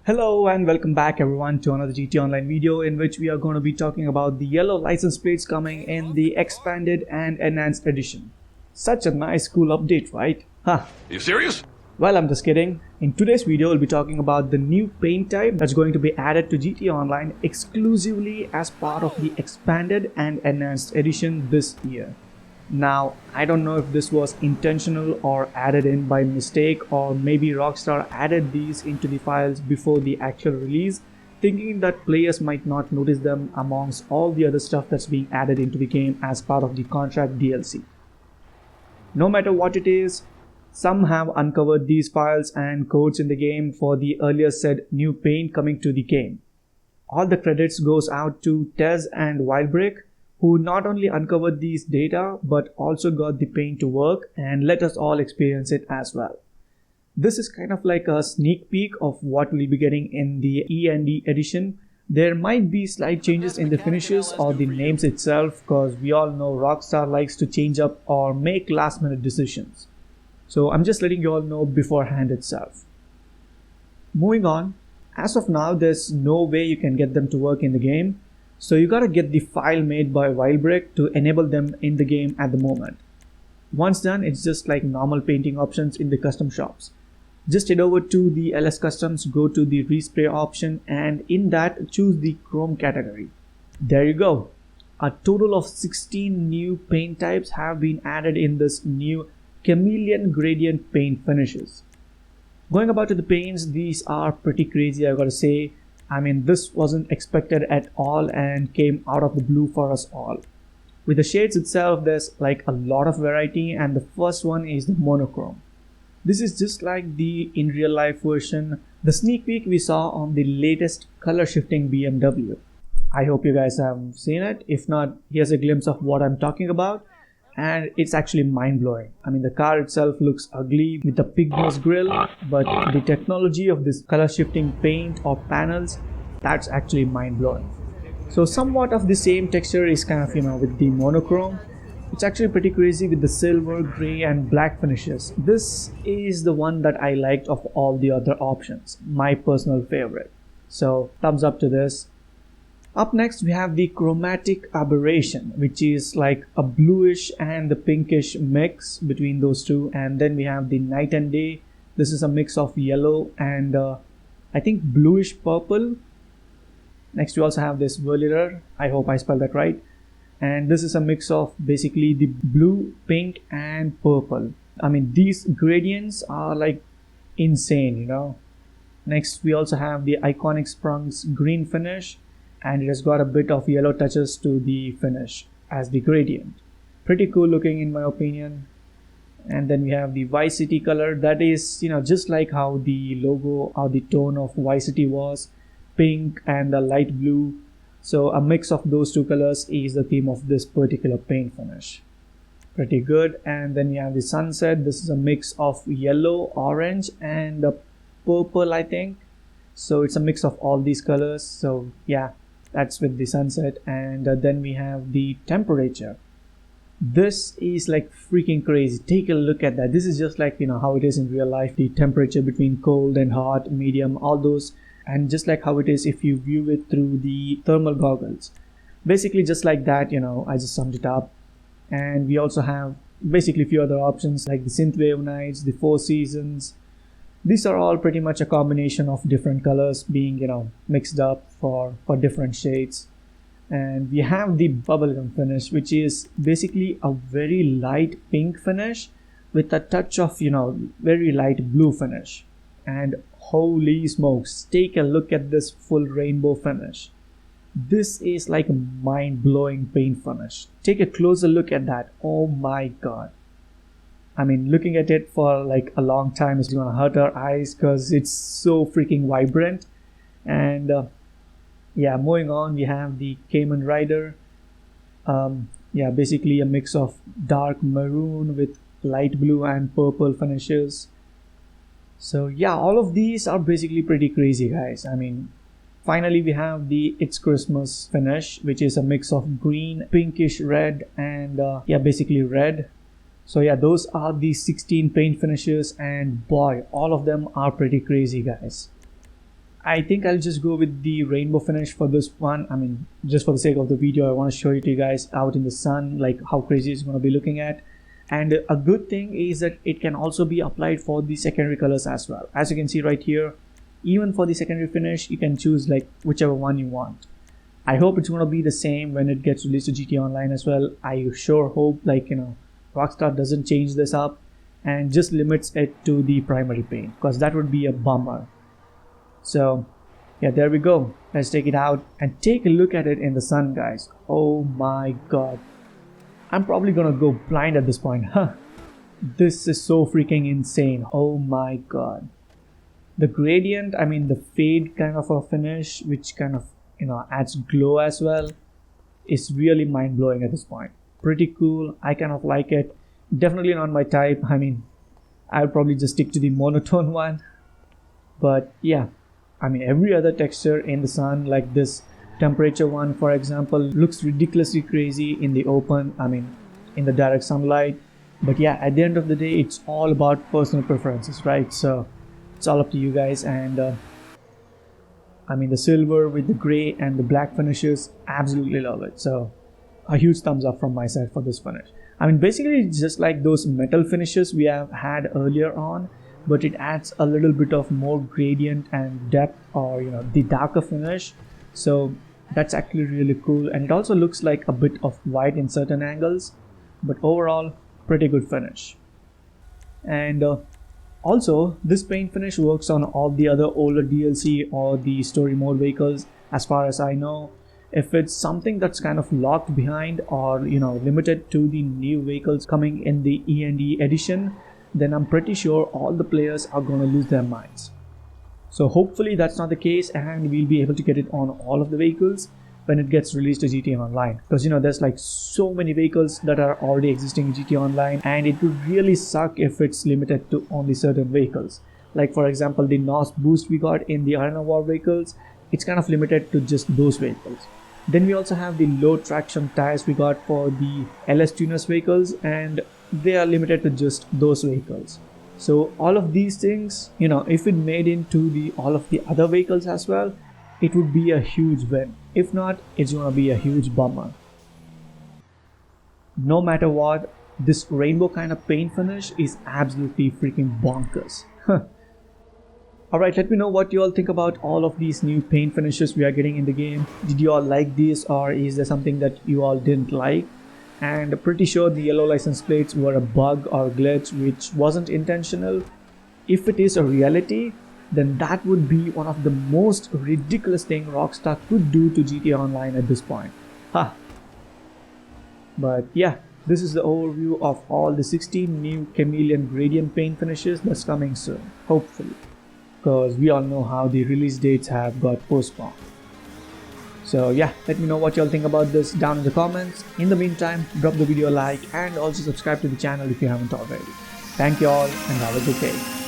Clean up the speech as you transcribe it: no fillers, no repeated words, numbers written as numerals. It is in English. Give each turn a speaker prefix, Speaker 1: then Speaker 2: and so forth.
Speaker 1: Hello and welcome back everyone to another GT Online video in which we are going to be talking about the yellow license plates coming in the expanded and enhanced edition. Such a nice cool update, right? Huh.
Speaker 2: You serious?
Speaker 1: Well, I'm just kidding. In today's video, we'll be talking about the new paint type that's going to be added to GT Online exclusively as part of the expanded and enhanced edition this year. Now, I don't know if this was intentional or added in by mistake, or maybe Rockstar added these into the files before the actual release, thinking that players might not notice them amongst all the other stuff that's being added into the game as part of the contract DLC. No matter what it is, some have uncovered these files and codes in the game for the earlier said new paint coming to the game. All the credits goes out to Tez and Wildbrick, who not only uncovered these data but also got the paint to work and let us all experience it as well. This is kind of like a sneak peek of what we'll be getting in the E&E edition. There might be slight changes in the finishes or the names itself, because we all know Rockstar likes to change up or make last minute decisions. So I'm just letting you all know beforehand itself. Moving on, as of now there's no way you can get them to work in the game. So you gotta get the file made by Wildbrick to enable them in the game at the moment. Once done, it's just like normal painting options in the custom shops. Just head over to the LS Customs, go to the respray option, and in that choose the chrome category. There you go. A total of 16 new paint types have been added in this new Chameleon gradient paint finishes. Going about to the paints, these are pretty crazy, I gotta say. I mean, this wasn't expected at all and came out of the blue for us all. With the shades itself, there's like a lot of variety, and the first one is the Monochrome. This is just like the in real life version, the sneak peek we saw on the latest color shifting BMW. I hope you guys have seen it. If not, here's a glimpse of what I'm talking about. And it's actually mind-blowing. I mean, the car itself looks ugly with a pig nose grille, but the technology of this color shifting paint or panels, that's actually mind-blowing. So somewhat of the same texture is kind of, with the Monochrome. It's actually pretty crazy with the silver, gray and black finishes. This is the one that I liked of all the other options, my personal favorite. So thumbs up to this. Up next, we have the chromatic aberration, which is like a bluish and the pinkish mix between those two. And then we have the night and day. This is a mix of yellow and I think bluish purple. Next, we also have this velular. I hope I spelled that right. And this is a mix of basically the blue, pink and purple. I mean, these gradients are like insane, Next, we also have the iconic Sprung's green finish. And it has got a bit of yellow touches to the finish as the gradient. Pretty cool looking in my opinion. And then we have the Vice City color. That is, just like how the logo or the tone of Vice City was, pink and the light blue. So a mix of those two colors is the theme of this particular paint finish. Pretty good. And then we have the Sunset. This is a mix of yellow, orange and purple, I think. So it's a mix of all these colors. So yeah. That's with the Sunset. And then we have the Temperature. This is like freaking crazy. Take a look at that. This is just like how it is in real life, the temperature between cold and hot, medium, all those, and just like how it is if you view it through the thermal goggles. Basically just like that, I just summed it up. And we also have basically a few other options like the Synthwave Nights, the Four Seasons. These are all pretty much a combination of different colors being, mixed up for different shades. And we have the bubblegum finish, which is basically a very light pink finish with a touch of, very light blue finish. And holy smokes, take a look at this full rainbow finish. This is like a mind-blowing paint finish. Take a closer look at that. Oh my god. I mean, looking at it for like a long time is gonna hurt our eyes because it's so freaking vibrant. And yeah, moving on, we have the Cayman Rider. Basically a mix of dark maroon with light blue and purple finishes. So yeah, all of these are basically pretty crazy, guys. I mean, finally we have the It's Christmas finish, which is a mix of green, pinkish red and basically red. So yeah, those are the 16 paint finishes, and boy, all of them are pretty crazy, guys. I think I'll just go with the rainbow finish for this one. I mean, just for the sake of the video, I want to show it to you guys out in the sun, like how crazy it's going to be looking at. And a good thing is that it can also be applied for the secondary colors as well. As you can see right here, even for the secondary finish, you can choose like whichever one you want. I hope it's going to be the same when it gets released to GTA Online as well. I sure hope, like, you know, Rockstar doesn't change this up and just limits it to the primary paint, because that would be a bummer. So yeah, there we go. Let's take it out and take a look at it in the sun, guys. Oh my god, I'm probably gonna go blind at this point. This is so freaking insane. Oh my god, the gradient, I mean the fade kind of a finish, which kind of, you know, adds glow as well, is really mind-blowing at this point. Pretty cool. I kind of like it. Definitely not my type. I mean, I'll probably just stick to the monotone one. But yeah, I mean, every other texture in the sun, like this temperature one for example, looks ridiculously crazy in the open, I mean in the direct sunlight. But yeah, at the end of the day, it's all about personal preferences, right? So it's all up to you guys. And I mean, the silver with the gray and the black finishes, absolutely love it. So a huge thumbs up from my side for this finish. I mean, basically it's just like those metal finishes we have had earlier on, but it adds a little bit of more gradient and depth, or, you know, the darker finish. So that's actually really cool, and it also looks like a bit of white in certain angles, but overall pretty good finish. And also this paint finish works on all the other older DLC or the story mode vehicles as far as I know. If it's something that's kind of locked behind, or, you know, limited to the new vehicles coming in the E&E edition, then I'm pretty sure all the players are going to lose their minds. So hopefully that's not the case, and we'll be able to get it on all of the vehicles when it gets released to GTA Online. Because, you know, there's like so many vehicles that are already existing in GTA Online, and it would really suck if it's limited to only certain vehicles. Like for example, the NOS boost we got in the Arena War vehicles, it's kind of limited to just those vehicles. Then we also have the low traction tires we got for the LS tuners vehicles, and they are limited to just those vehicles. So all of these things, you know, if it made into the all of the other vehicles as well, it would be a huge win. If not, it's gonna be a huge bummer. No matter what, this rainbow kind of paint finish is absolutely freaking bonkers. Alright, let me know what you all think about all of these new paint finishes we are getting in the game. Did you all like these, or is there something that you all didn't like? And pretty sure the yellow license plates were a bug or glitch which wasn't intentional. If it is a reality, then that would be one of the most ridiculous thing Rockstar could do to GTA Online at this point. But yeah, this is the overview of all the 16 new Chameleon gradient paint finishes that's coming soon, hopefully. Because we all know how the release dates have got postponed. So yeah, let me know what you all think about this down in the comments. In the meantime, drop the video a like and also subscribe to the channel if you haven't already. Thank you all and have a good day.